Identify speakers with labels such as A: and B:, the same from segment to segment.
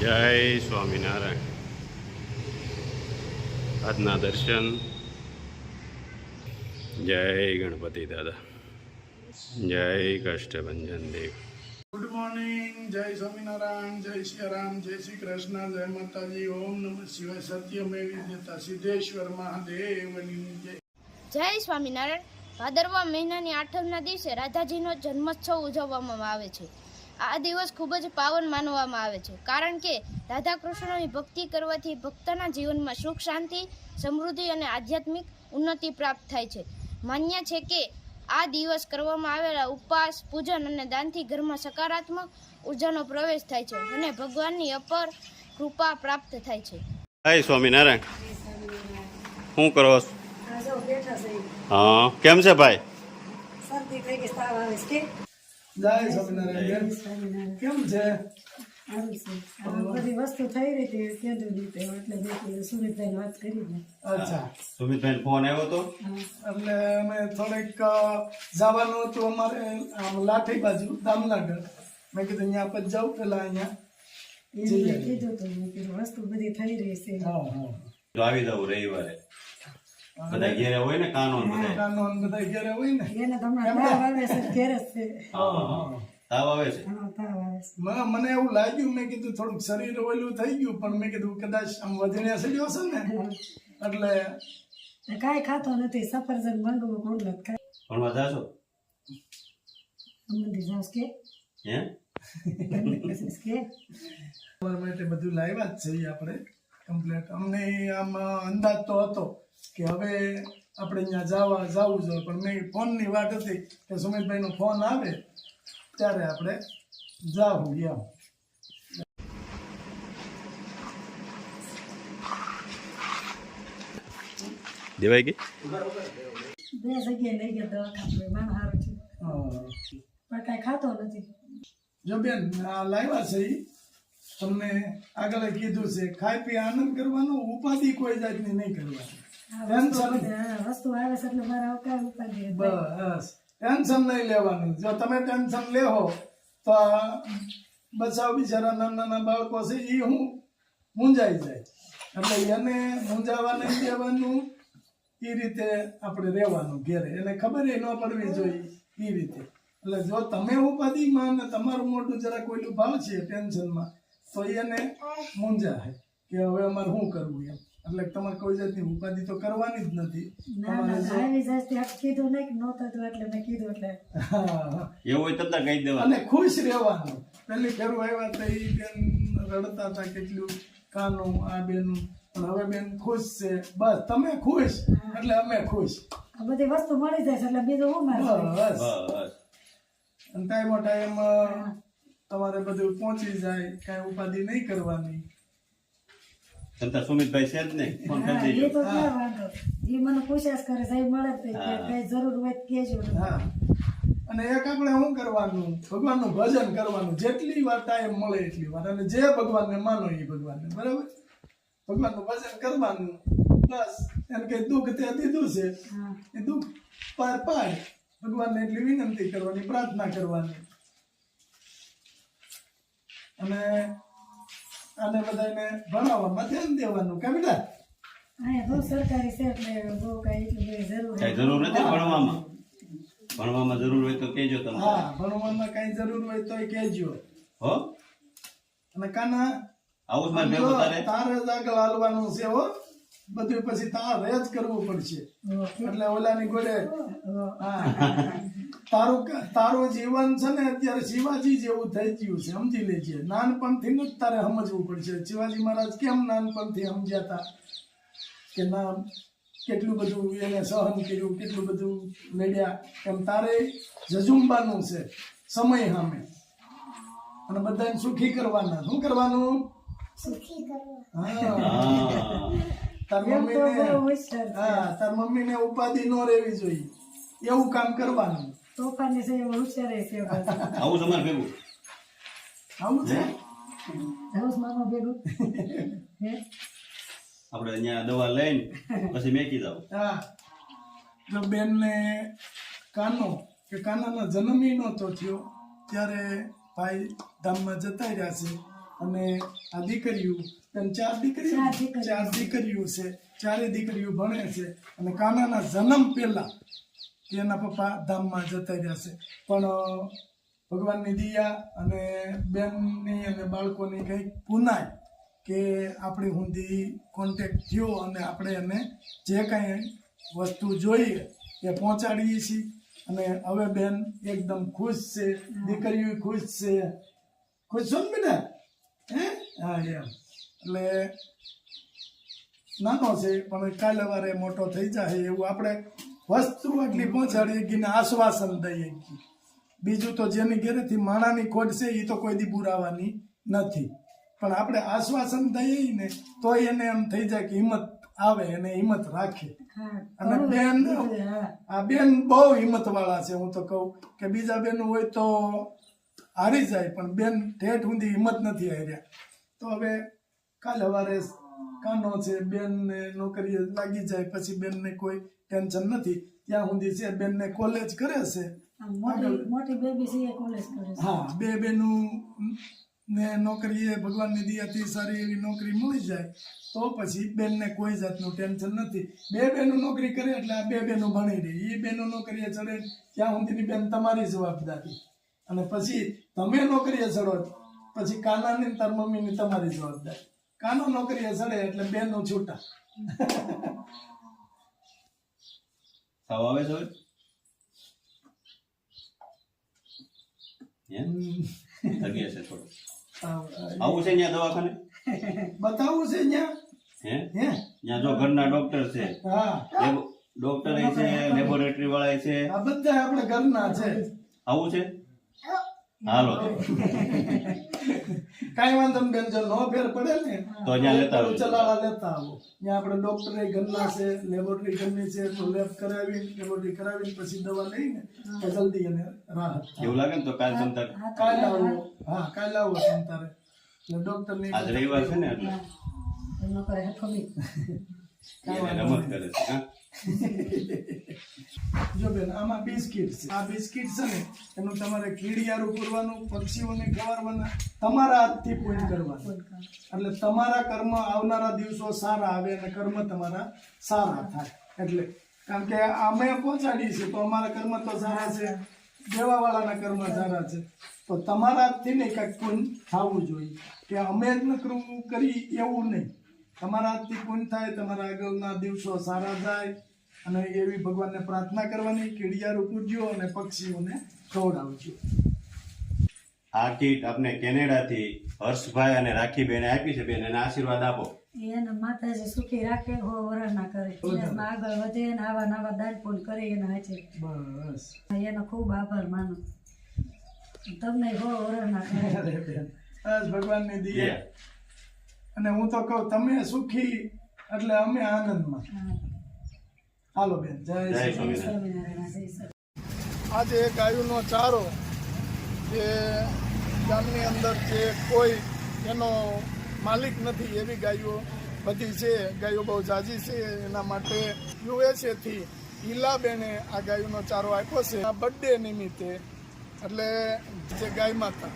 A: જય સ્વામિનારાયણ. આજના દર્શન. જય ગણપતિ દાદા. જય કષ્ટભંજન દેવ.
B: Good morning. જય સ્વામિનારાયણ. જય શ્રી રામ. જય શ્રી કૃષ્ણ. જય માતાજી. ઓમ નમઃ શિવાય. સત્યમેવ જયતે સિદ્ધેશ્વર મહાદેવની જય.
C: જય સ્વામિનારાયણ. ભાદરવા મહિનાની આઠમના દિવસે રાધાજીનો જન્મોત્સવ ઉજવવામાં આવે છે. આ દિવસ ખૂબ જ પાવન માનવામાં આવે છે, કારણ કે રાધા કૃષ્ણની ભક્તિ કરવાથી ભક્તના જીવનમાં સુખ, શાંતિ, સમૃદ્ધિ અને આધ્યાત્મિક ઉન્નતિ પ્રાપ્ત થાય છે. માન્ય છે કે આ દિવસ કરવામાં આવેલા ઉપવાસ, પૂજન અને દાનથી ઘરમાં સકારાત્મક ઉર્જાનો પ્રવેશ થાય છે અને ભગવાનની અપાર કૃપા પ્રાપ્ત થાય છે.
A: જય સ્વામિનારાયણ. શું કરો? હા, કેમ છે ભાઈ?
B: જય સ્વામિનારાયણ. કેમ છે?
D: બધી વસ્તુ થઈ રહી હતી કેદું રીતે એટલે સુમિતભાઈ વાત કરી.
B: અચ્છા,
A: સુમિતભાઈ ફોન આવ્યો તો
B: એટલે અમે થોડીક જવાનું હતું અમારે આમ લાઠી બાજુ દામનગર. મેં કીધું અહીંયા પછી જાઉં પેલા અહીંયા
D: કીધું તો મેં કીધું વસ્તુ બધી થઈ રહી છે.
B: હા હા
A: તો આવી જાવ રવિવારે. બધા ઘેરે હોય ને, કાનૂન બધા
B: કાનૂન બધા ઘેરે હોય ને.
D: એને તમને તાવ આવે છે ઘેર જ છે.
A: તાવ આવે છે.
D: હા, તાવ આવે છે.
B: મને એવું લાગ્યું, મેં કીધું થોડુંક શરીર ઓલું થઈ ગયું, પણ મેં કીધું કદાચ આમ વધીને સડ્યો છે ને એટલે
D: કાંઈ ખાતો નથી. સફરજન મંગવું કોડલત ખાય.
A: ભણવા જાશો?
D: મંદિર જાવ કે
A: હે?
D: કે
B: તમારા માટે બધું લાવ્યા જ છીએ આપણે કમ્પ્લેટ. અમને આમ અંદાજ તો હતો કે હવે આપણે અહીંયા જવું જોઈએ, પણ મેં ફોનની વાત હતી કે સુમિતભાઈનો ફોન આવે ત્યારે આપણે જાવું એમ.
A: દેવાઈ ગઈ?
D: બે જગ્યાએ લઈ ગયા દવાખાને. માણસ સારું છે પણ કાંઈ ખાતો નથી.
B: જો બેન આ લાવ્યા છે ઈ તમને આગળ કીધું છે, ખાઈ પી આનંદ કરવાનો, ઉપાધિ કોઈ જાતની નહીં કરવાની.
D: વસ્તુ આવે છે એટલે મારા અવકાશ ઉપાડી.
B: બસ ટેન્શન નહીં લેવાનું. જો તમે ટેન્શન લેહો તો બચાવ બિચારા નાના નાના બાળકો છે એ હું મૂંઝાઈ જાય, એટલે એને મૂંઝાવા નહીં દેવાનું. એ રીતે આપણે રહેવાનું ઘેરે, એને ખબર ન પડવી જોઈએ એ રીતે. એટલે જો તમે ઉપાધિમાં ને તમારું મોટું જરા કોઈનું ભાવ છે ટેન્શનમાં, તો એને મૂંઝાય કે હવે અમારે શું કરવું એમ. એટલે તમારે કોઈ જાતની ઉપાધિ તો કરવાની જ નથી.
D: કીધું નહીં કે નહોતું એટલે મેં કીધું એટલે
A: એવું હોય તો કહી દેવા.
B: અને ખુશ રહેવાનું. પેલી ફેરું આવ્યા તો એ બેન રડતા હતા કેટલું કાનું આ બેનું, પણ હવે બેન ખુશ છે. બસ તમે ખુશ એટલે અમે ખુશ.
D: આ બધી વસ્તુ મળી જાય છે એટલે બીજું શું મારે.
B: બસ અને ટાઈમો ટાઈમ તમારે બધું પહોંચી જાય, કાંઈ ઉપાધિ નહીં કરવાની.
A: તમતા સુમિતભાઈ છે જ નહીં, ફોન કરી
D: એ
A: દેજો.
D: તો ક્યાં વાંધો. એ મને પૂછ્યા કરે સાહેબ મળે તો કઈ જરૂર હોય તો કહેજો.
B: હા, અને એક આપણે શું કરવાનું, ભગવાનનું ભજન કરવાનું. જેટલી વાર ટાઈમ મળે એટલી વાર, અને જે ભગવાનને માનો એ ભગવાનને, બરાબર. ભગવાનનું ભજન કરવાનું. બસ એને કઈ દુઃખ તે દીધું છે એ દુઃખ પાર પાડ. ભગવાનને એટલી વિનંતી કરવાની, પ્રાર્થના કરવાની. અને આને બધાને ભણાવવામાં ધ્યાન દેવાનું. કે બેટા
D: અહીંયા બહુ સરકારી છે એટલે બહુ કઈ એટલી બધી જરૂર
A: કઈ જરૂર નથી ભણવામાં. ભણવામાં જરૂર હોય તો કહેજો તમે.
B: હા, ભણવામાં કઈ જરૂર હોય તો કહેજો.
A: હો,
B: અને કાના
A: આવું જ મારે ભેગું તારે.
B: તારે જ આગળ હાલવાનું છે હો. બધું પછી તારે જ કરવું પડશે. એટલે ઓલાની ગોળે હા, તારું જીવન છે ને અત્યારે શિવાજી જેવું થઈ ગયું છે, સમજી લેજે. નાનપણથી જ તારે સમજવું પડશે. શિવાજી મહારાજ કેમ નાનપણથી સમજ્યા હતા કે ના, કેટલું બધું એને સહન કર્યું, કેટલું બધું લડ્યા. એમ તારે જજુંબાનું છે સમય સામે, અને બધાને સુખી કરવાના. શું કરવાનું? તાર મમ્મીને ઉપાધિ ન રહેવી જોઈએ, એવું કામ કરવાનું.
D: તોફાની છે એમાં હોશિયાર છે.
A: આવું જ અમારે ભેગું.
B: આવું છે.
D: જાઉં મામા ભેગું
A: આપણે અહીંયા દવા લઈને પછી મેકી જાવ.
B: હા, જો બેનને કાનો કે કાનાનો જન્મ નહોતો થયો ત્યારે ભાઈ ધામમાં જતા રહ્યા છે. અને આ દીકરીઓ તેમ ચાર દીકરીઓ છે. ચારે દીકરીઓ ભણે છે અને કાનાના જન્મ પહેલા એના પપ્પા ધામમાં જતા રહ્યા છે. પણ ભગવાનની દયા અને બેનની અને બાળકોની કંઈક પુનાય કે આપણી સુધી કોન્ટેક્ટ થયો અને આપણે એને જે કાંઈ વસ્તુ જોઈએ એ પહોંચાડીએ છીએ. અને હવે બેન એકદમ ખુશ છે, દીકરીઓ ખુશ છે. ખુશ છો ને બેટા? હે? હા એમ. એટલે નાનો છે પણ કાલે વારે મોટો થઈ જાય એવું આપણે વસ્તુ એટલી પહોંચાડીએ કે આશ્વાસન દઈએ. બીજું તો જેની ઘરેથી માણાની ખોટ છે એ તો કોઈ દી પુરાવાની નથી, પણ આપણે આશ્વાસન દઈએ ને તો એને એમ થઈ જાય કે હિંમત આવે અને હિંમત રાખે. અને બેન આ બેન બહુ હિંમત વાળા છે. હું તો કહું કે બીજા બેન હોય તો હારી જાય પણ બેન ઠેઠ સુધી હિંમત નથી હાર્યા. તો હવે કાલે વારે કાનો છે, બેનને નોકરીએ લાગી જાય પછી બેનને કોઈ ટેન્શન નથી. ત્યાં સુધી છે બેનને કોલેજ કરે છે.
D: મોટી બેબી છે એ કોલેજ કરે છે.
B: હા, બે બેનું ને નોકરીએ ભગવાનની દયાથી સારી એવી નોકરી મળી જાય તો પછી બેનને કોઈ જાતનું ટેન્શન નથી. બે બેનું નોકરી કરે એટલે આ બે બેનું ભણી રહી. એ બેનું નોકરીએ ચડે ત્યાં સુધીની બેન તમારી જવાબદારી. અને પછી તમે નોકરીએ ચડો પછી કાનાની તાર મમ્મીની તમારી જવાબદારી. કાનો નોકરીએ ચડે એટલે બેનો છૂટા.
A: તાવ આવે છે? તબિયત છે થોડું આવું છે ત્યાં દવાખાને
B: બતાવવું છે ત્યાં.
A: હે ત્યાં જો ઘરના ડોક્ટર છે,
B: હા
A: ડોક્ટર છે, લેબોરેટરી વાળા છે,
B: આ બધા આપણે ઘરના છે.
A: આવું છે? હાલો
B: કાંઈ વાંધો નહીં બેન, જો નો ફેર પડે ને
A: તો અહીંયા લેતા આવજો.
B: ચલાળા લેતા આવો. ત્યાં આપણે ડોક્ટર ઘરના છે, લેબોરેટરી ઘરની છે, તો લેબ કરાવી લેબોરેટરી કરાવીને પછી દવા લઈને તો જલ્દી એને રાહત થાય.
A: એવું લાગે ને તો કાલ તમતાર
B: કાલે આવો. હા કાલે આવો તમતારે. એટલે ડોક્ટર ની
A: આજ રવિવાર છે ને એટલે
D: એનો કરે હફમી.
A: એને રમત કરે છે. હા
B: જો બેન આમાં બિસ્કિટ છે. આ બિસ્કિટ છે ને એનું તમારે કીડિયારું પૂરવાનું, પક્ષીઓને ખવારવાના, તમારા હાથથી પૂર્ણ કરવાનું. એટલે તમારા કર્મ આવનારા દિવસો સારા આવે અને કર્મ તમારા સારા થાય. એટલે કારણ કે અમે પહોંચાડીએ છીએ તો અમારા કર્મ તો સારા છે, દેવાવાળાના કર્મ સારા છે. તો તમારા હાથથી નહીં કાંઈક પૂર્ણ થવું જોઈએ કે અમે જ નકરું કરી એવું નહીં. તમારા હાથથી પૂર્ણ થાય, તમારા આગળના દિવસો સારા જાય અને એવી ભગવાનને પ્રાર્થના કરવાની. કીડિયારું પૂજ્યો અને પક્ષીઓને ખવડાવજો.
A: આ કીટ આપણે કેનેડાથી હર્ષભાઈ અને રાખીબેને આપી છે. બેન એને આશીર્વાદ આપો.
D: એના માતાજી સુખી રાખે, હો વરણ ના કરે, બિઝનેસમાં આગળ વધે ને આવા નવા દાન પુણ કરે એના હાચે.
B: બસ
D: એનો ખૂબ આભાર માનું. તમને હો વરણ ના કરે.
B: અરે બેન, બસ ભગવાનની
A: Yeah.
B: દયા. અને હું તો કહું તમે સુખી એટલે અમે આનંદમાં. હાલો બેન, જય
A: જય
B: શ્રી
A: સ્વામિનારાયણ.
D: સ્વામિનારાયણ જય સર.
B: આજે ગાયોનો ચારો જે ગામની અંદર જે કોઈ એનો માલિક નથી એવી ગાયો બધી છે. ગાયો બહુ ઝાઝી છે, એના માટે યુએસએથી ઈલાબેને આ ગાયોનો ચારો આપ્યો છે આ બર્થડે નિમિત્તે. એટલે જે ગાય માતા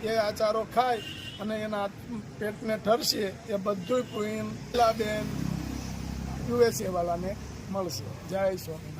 B: એ આ ચારો ખાય અને એના પેટને ઠરશે એ બધું પૂન ઈલાબેન યુએસએ વાળાને મળશે. જય સ્વામિનારાયણ.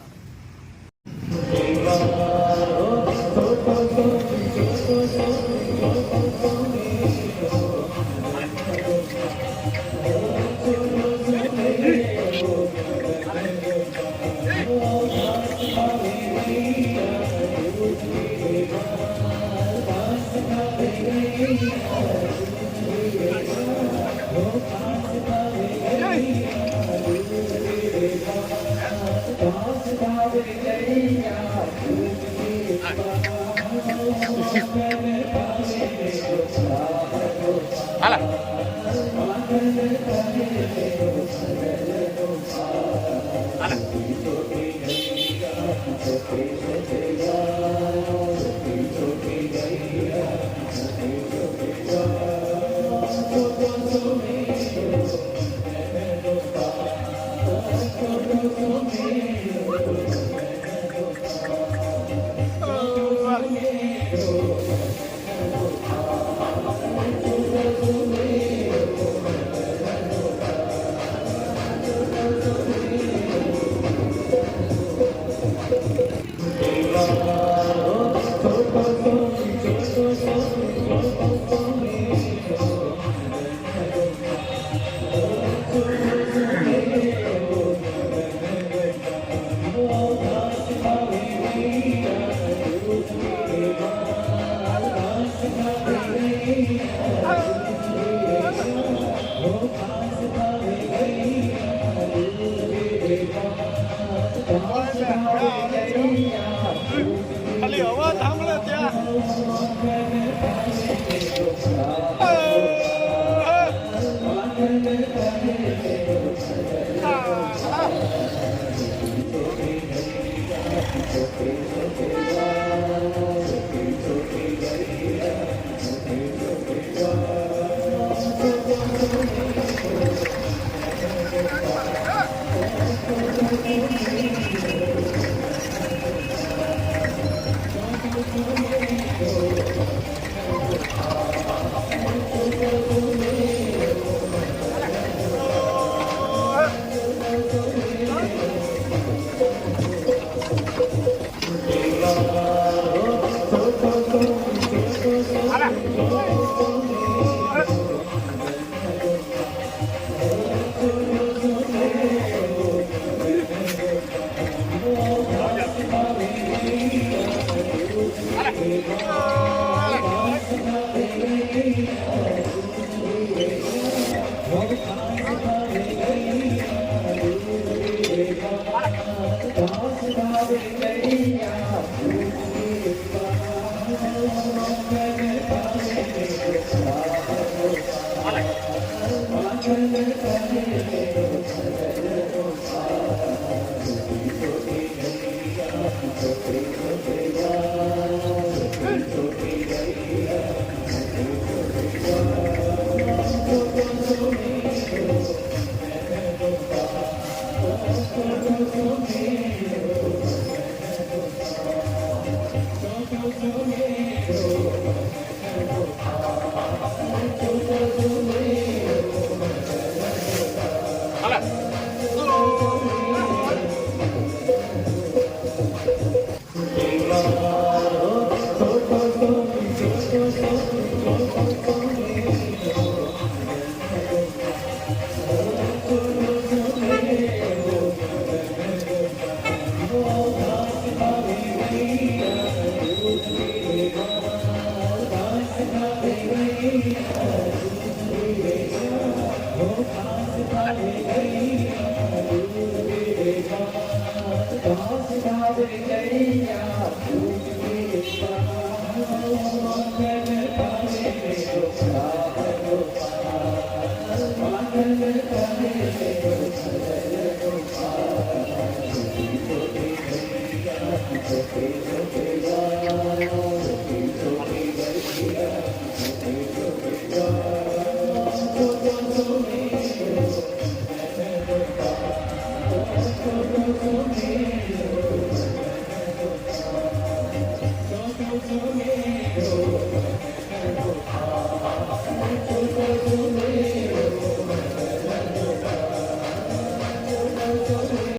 E: Thank you.